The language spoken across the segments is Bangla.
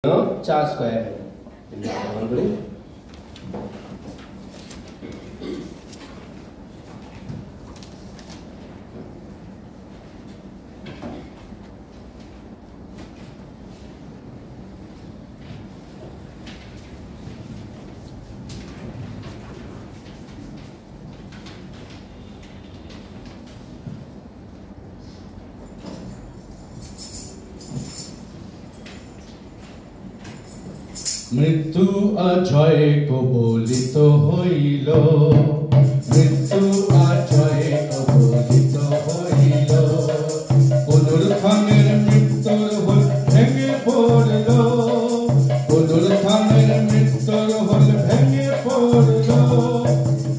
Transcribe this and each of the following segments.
4 স্কয়ার মৃত্যু অজয় কবলিত হইল, মৃত্যু অজয় কবলিত হইল, পুনরুত্থানের মৃত্যুর হোল ভেঙে পড়ল, পুনরুত্থানের মৃত্যুর হোল ভেঙে পড়ল,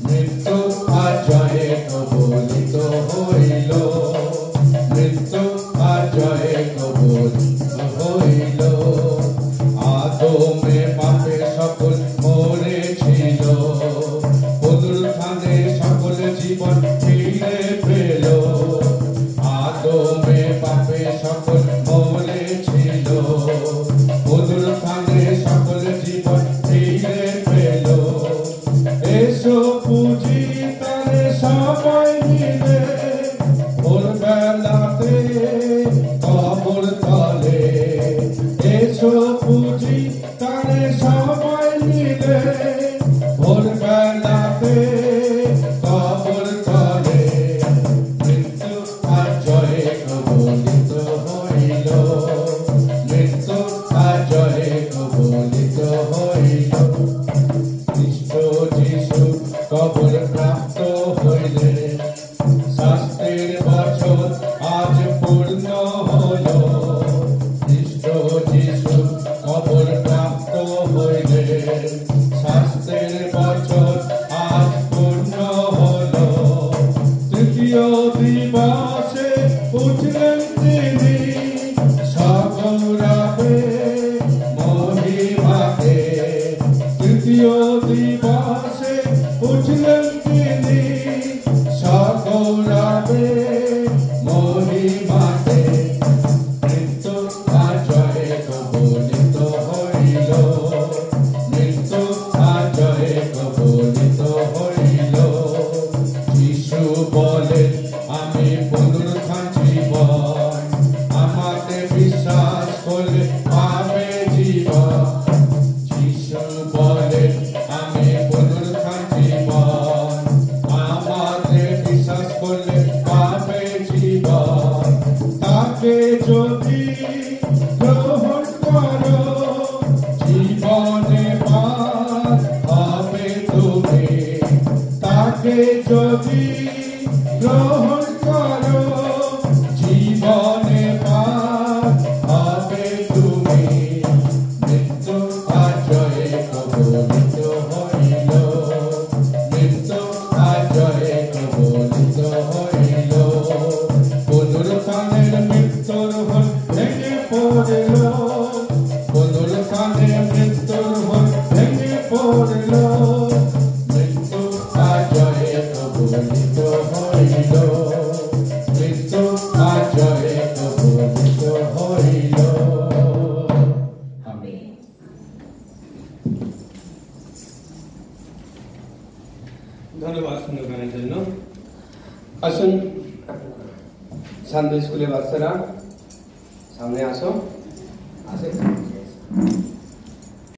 মৃত্যু অজয় কবলিত হইল, মৃত্যু অজয় কবলিত হইল। আদমে পাপে সকল মরেছিল, পুনরুত্থানে সকল জীবন ফিরে পেল। আদমে পাপে সকল মরেছিল, পুনরুত্থানে সকল জীবন ফিরে পেল। এসো পুজি তারে সবাই মিলে, ভোরবেলাতে কবর তলে। এসো পুজি তারে সবাই মিলে, ভোরবেলাতে কবর তলে। মৃত্যু অজয় কবলিত হইল, মৃত্যু অজয় কবলিত হইল। খ্রিস্ট যিশু কবর প্রাপ্ত হইলে, শাস্তির বছর আজ পূর্ণ হল। খ্রিস্ট যিশু কবর প্রাপ্ত হইলে, শাস্তির বছর আজ পূর্ণ হল। তৃতীয় দিবসে উঠলেন তিনি সগৌরবে মহিমাতে। তৃতীয় দিবসে উঠলেন তিনি সগৌরবে মহিমাতে। মৃত্যু অজয় কবলিত হইল, মৃত্যু অজয় কবলিত হইল। যিশু বলেন আমি পুনরুত্থান জীবন, আমাকে বিশ্বাস করলে পাবে জীবন। যিশু বলেন আমি পুনরুত্থান জীবন, আমাকে বিশ্বাস করলে পাবে জীবন। তাকে যদি গ্রহণ করো, জীবনে পার হবে তুমি। তাকে যদি গ্রহণ করো, জীবনে পার হবে তুমি। মৃত্যু অজয় কবলিত হইল, মৃত্যু অজয় কবলিত হইল। পুনরুত্থানের মৃত্যুর হোল ভেঙে পড়ল, পুনরুত্থানের মৃত্যুর হোল ভেঙে পড়ল। মৃত্যু অজয় কবলিত হইল, মৃত্যু অজয় কবলিত হইল। আমেন। ধন্যবাদ সুন্দর গানের জন্য। আসুন সানডে স্কুলের বাচ্চারা সামনে আসো। আসে